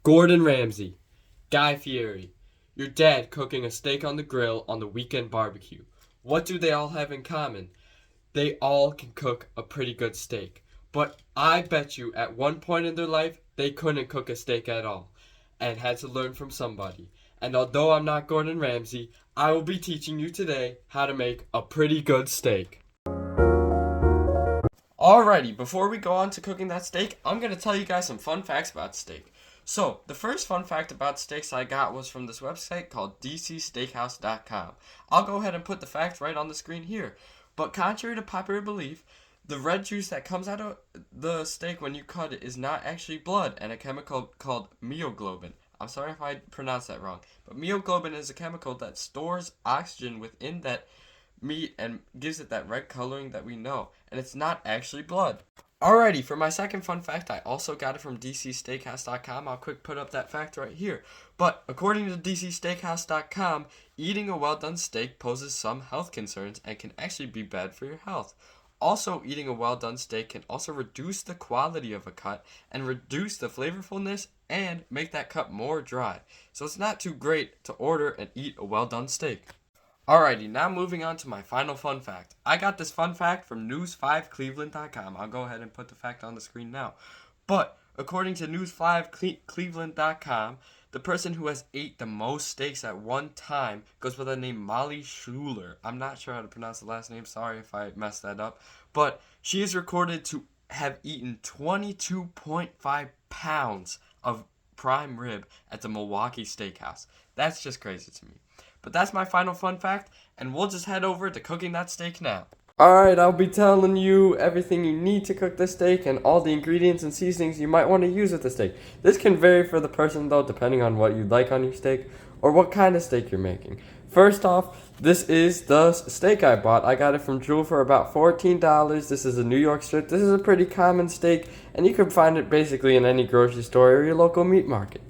Gordon Ramsay, Guy Fieri, your dad cooking a steak on the grill on the weekend barbecue. What do they all have in common? They all can cook a pretty good steak. But I bet you at one point in their life, they couldn't cook a steak at all and had to learn from somebody. And although I'm not Gordon Ramsay, I will be teaching you today how to make a pretty good steak. Alrighty, before we go on to cooking that steak, I'm going to tell you guys some fun facts about steak. So, the first fun fact about steaks I got was from this website called dcsteakhouse.com. I'll go ahead and put the facts right on the screen here. But contrary to popular belief, the red juice that comes out of the steak when you cut it is not actually blood and a chemical called myoglobin. I'm sorry if I pronounced that wrong, but myoglobin is a chemical that stores oxygen within that meat and gives it that red coloring that we know, and it's not actually blood. Alrighty, for my second fun fact, I also got it from dcsteakhouse.com. I'll quick put up that fact right here. But according to dcsteakhouse.com, eating a well-done steak poses some health concerns and can actually be bad for your health. Also, eating a well-done steak can also reduce the quality of a cut and reduce the flavorfulness and make that cut more dry. So it's not too great to order and eat a well-done steak. Alrighty, now moving on to my final fun fact. I got this fun fact from news5cleveland.com. I'll go ahead and put the fact on the screen now. But according to news5cleveland.com, the person who has ate the most steaks at one time goes by the name Molly Schuler. I'm not sure how to pronounce the last name. Sorry if I messed that up. But she is recorded to have eaten 22.5 pounds of prime rib at the Milwaukee Steakhouse. That's just crazy to me. But that's my final fun fact, and we'll just head over to cooking that steak now. Alright, I'll be telling you everything you need to cook the steak and all the ingredients and seasonings you might want to use with the steak. This can vary for the person though, depending on what you'd like on your steak or what kind of steak you're making. First off, this is the steak I bought. I got it from Jewel for about $14. This is a New York strip. This is a pretty common steak, and you can find it basically in any grocery store or your local meat market.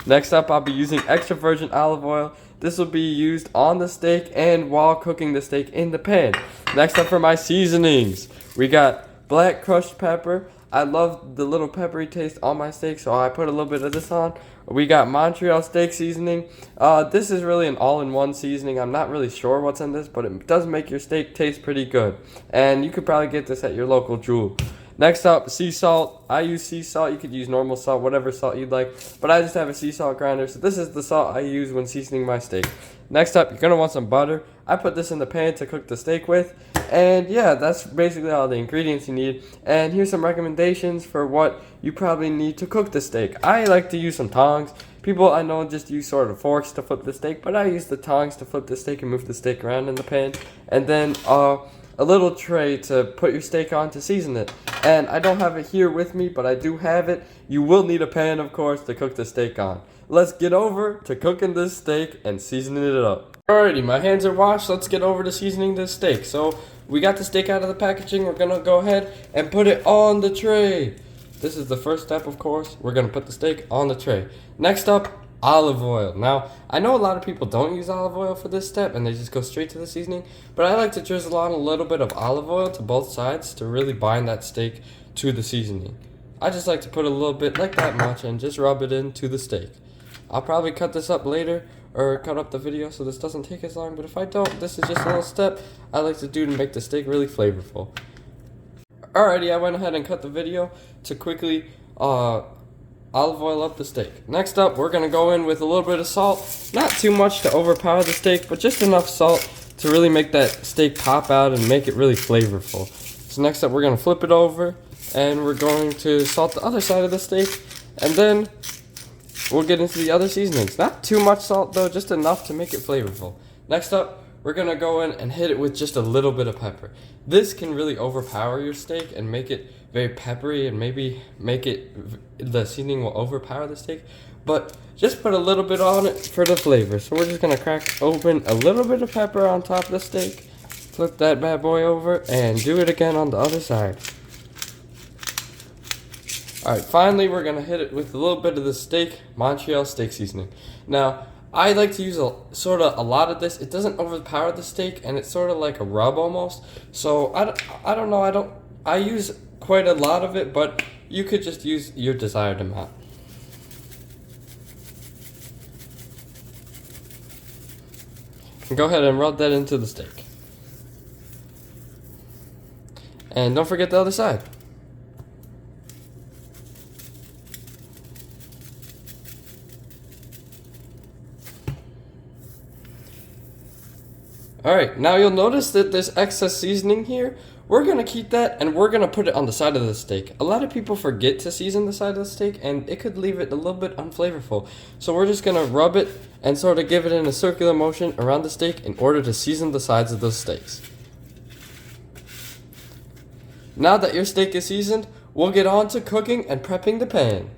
Next up, I'll be using extra virgin olive oil. This will be used on the steak and while cooking the steak in the pan. Next up for my seasonings, we got black crushed pepper. I love the little peppery taste on my steak, so I put a little bit of this on. We got Montreal steak seasoning. This is really an all-in-one seasoning. I'm not really sure what's in this, but it does make your steak taste pretty good. And you could probably get this at your local Jewel. Next up, sea salt. I use sea salt. You could use normal salt, whatever salt you'd like. But I just have a sea salt grinder, so this is the salt I use when seasoning my steak. Next up, you're going to want some butter. I put this in the pan to cook the steak with. And yeah, that's basically all the ingredients you need. And here's some recommendations for what you probably need to cook the steak. I like to use some tongs. People I know just use sort of forks to flip the steak, but I use the tongs to flip the steak and move the steak around in the pan. And then a little tray to put your steak on to season it. And I don't have it here with me, but I do have it. You will need a pan, of course, to cook the steak on. Let's get over to cooking this steak and seasoning it up. Alrighty, my hands are washed. Let's get over to seasoning this steak. So we got the steak out of the packaging. We're going to go ahead and put it on the tray. This is the first step, of course. We're going to put the steak on the tray. Next up, olive oil. Now, I know a lot of people don't use olive oil for this step and they just go straight to the seasoning, but I like to drizzle on a little bit of olive oil to both sides to really bind that steak to the seasoning. I just like to put a little bit, like that much, and just rub it into the steak. I'll probably cut this up later or cut up the video so this doesn't take as long, but if I don't, this is just a little step I like to do to make the steak really flavorful. Alrighty, I went ahead and cut the video to quickly olive oil up the steak. Next up, we're going to go in with a little bit of salt. Not too much to overpower the steak, but just enough salt to really make that steak pop out and make it really flavorful. So next up, we're going to flip it over, and we're going to salt the other side of the steak, and then we'll get into the other seasonings. Not too much salt, though, just enough to make it flavorful. Next up, we're going to go in and hit it with just a little bit of pepper. This can really overpower your steak and make it very peppery and maybe make it, the seasoning will overpower the steak. But just put a little bit on it for the flavor. So we're just going to crack open a little bit of pepper on top of the steak. Flip that bad boy over and do it again on the other side. Alright, finally we're going to hit it with a little bit of the steak, Montreal steak seasoning. Now, I like to use a lot of this. It doesn't overpower the steak, and it's sort of like a rub almost. So I don't know. I use quite a lot of it, but you could just use your desired amount. And go ahead and rub that into the steak. And don't forget the other side. Alright, now you'll notice that there's excess seasoning here. We're going to keep that and we're going to put it on the side of the steak. A lot of people forget to season the side of the steak and it could leave it a little bit unflavorful. So we're just going to rub it and sort of give it in a circular motion around the steak in order to season the sides of those steaks. Now that your steak is seasoned, we'll get on to cooking and prepping the pan.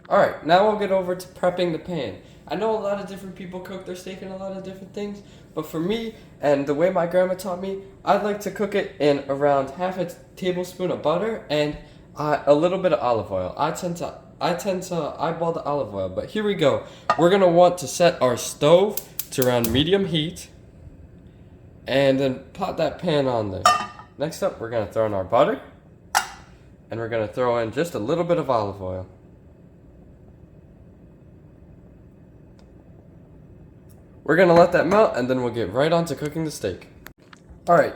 Alright, now we'll get over to prepping the pan. I know a lot of different people cook their steak in a lot of different things, but for me, and the way my grandma taught me, I'd like to cook it in around half a tablespoon of butter and a little bit of olive oil. I tend to eyeball the olive oil, but here we go. We're going to want to set our stove to around medium heat and then pot that pan on there. Next up, we're going to throw in our butter and we're going to throw in just a little bit of olive oil. We're going to let that melt and then we'll get right on to cooking the steak. Alright,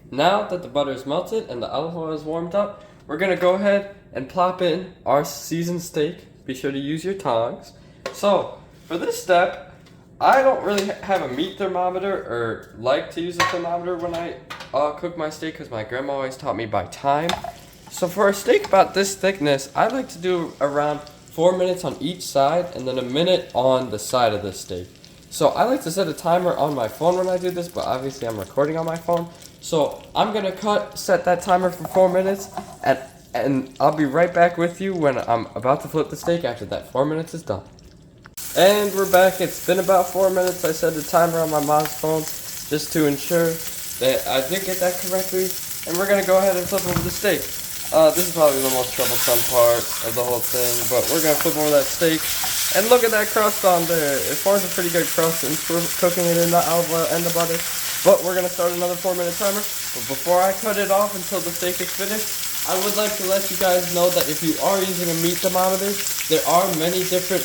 now that the butter is melted and the olive oil is warmed up, we're going to go ahead and plop in our seasoned steak. Be sure to use your tongs. So, for this step, I don't really have a meat thermometer or like to use a thermometer when I cook my steak because my grandma always taught me by time. So for a steak about this thickness, I like to do around 4 minutes on each side and then a minute on the side of the steak. So I like to set a timer on my phone when I do this, but obviously I'm recording on my phone. So I'm going to set that timer for 4 minutes, and I'll be right back with you when I'm about to flip the steak after that 4 minutes is done. And we're back. It's been about 4 minutes. I set the timer on my mom's phone just to ensure that I did get that correctly. And we're going to go ahead and flip over the steak. This is probably the most troublesome part of the whole thing, but we're going to flip over that steak. And look at that crust on there. It forms a pretty good crust and cooking it in the olive oil and the butter. But we're going to start another 4 minute timer. But before I cut it off until the steak is finished, I would like to let you guys know that if you are using a meat thermometer, there are many different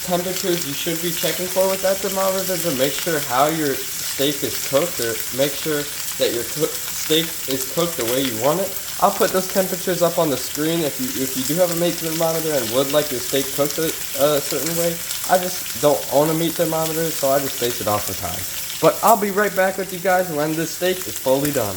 temperatures you should be checking for with that thermometer to make sure how your steak is cooked, or make sure that your steak is cooked the way you want it. I'll put those temperatures up on the screen if you do have a meat thermometer and would like your steak cooked a certain way. I just don't own a meat thermometer, so I just base it off of time. But I'll be right back with you guys when this steak is fully done.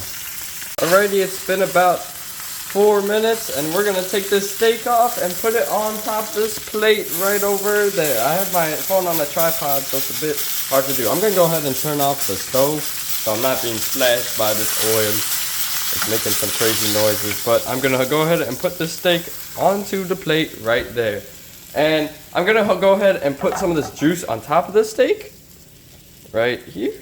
Alrighty, it's been about 4 minutes, and we're going to take this steak off and put it on top of this plate right over there. I have my phone on a tripod, so it's a bit hard to do. I'm going to go ahead and turn off the stove so I'm not being splashed by this oil. It's making some crazy noises, but I'm going to go ahead and put the steak onto the plate right there. And I'm going to go ahead and put some of this juice on top of the steak right here.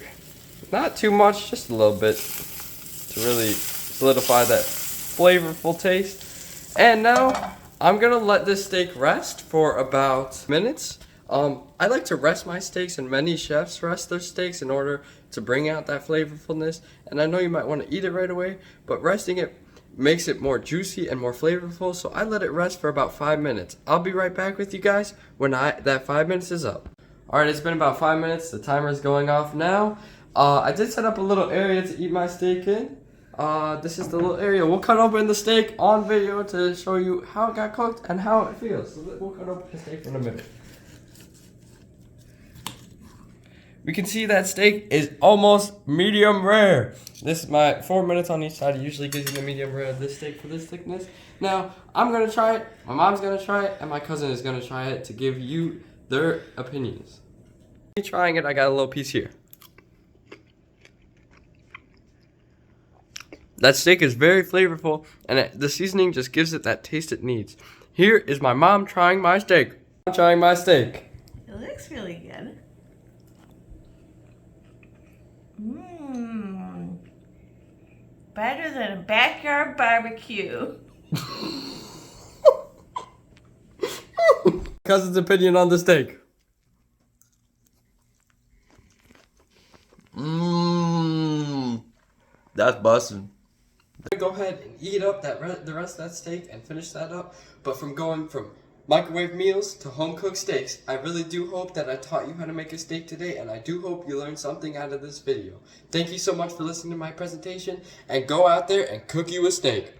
Not too much, just a little bit to really solidify that flavorful taste. And now I'm going to let this steak rest for about minutes. I like to rest my steaks, and many chefs rest their steaks in order to bring out that flavorfulness. And I know you might want to eat it right away, but resting it makes it more juicy and more flavorful. So I let it rest for about 5 minutes. I'll be right back with you guys when that 5 minutes is up. Alright, it's been about 5 minutes. The timer is going off now. I did set up a little area to eat my steak in. This is the little area. We'll cut open the steak on video to show you how it got cooked and how it feels. So we'll cut open the steak in a minute. We can see that steak is almost medium rare. This is my 4 minutes on each side. It usually gives you the medium rare of this steak for this thickness. Now, I'm going to try it, my mom's going to try it, and my cousin is going to try it to give you their opinions. Me trying it, I got a little piece here. That steak is very flavorful, and the seasoning just gives it that taste it needs. Here is my mom trying my steak. I'm trying my steak. It looks really good. Mmm. Better than a backyard barbecue. Cousin's opinion on the steak. Mmm. That's bussin'. Go ahead and eat up the rest of that steak and finish that up. But from going from microwave meals to home cooked steaks. I really do hope that I taught you how to make a steak today, and I do hope you learned something out of this video. Thank you so much for listening to my presentation, and go out there and cook you a steak.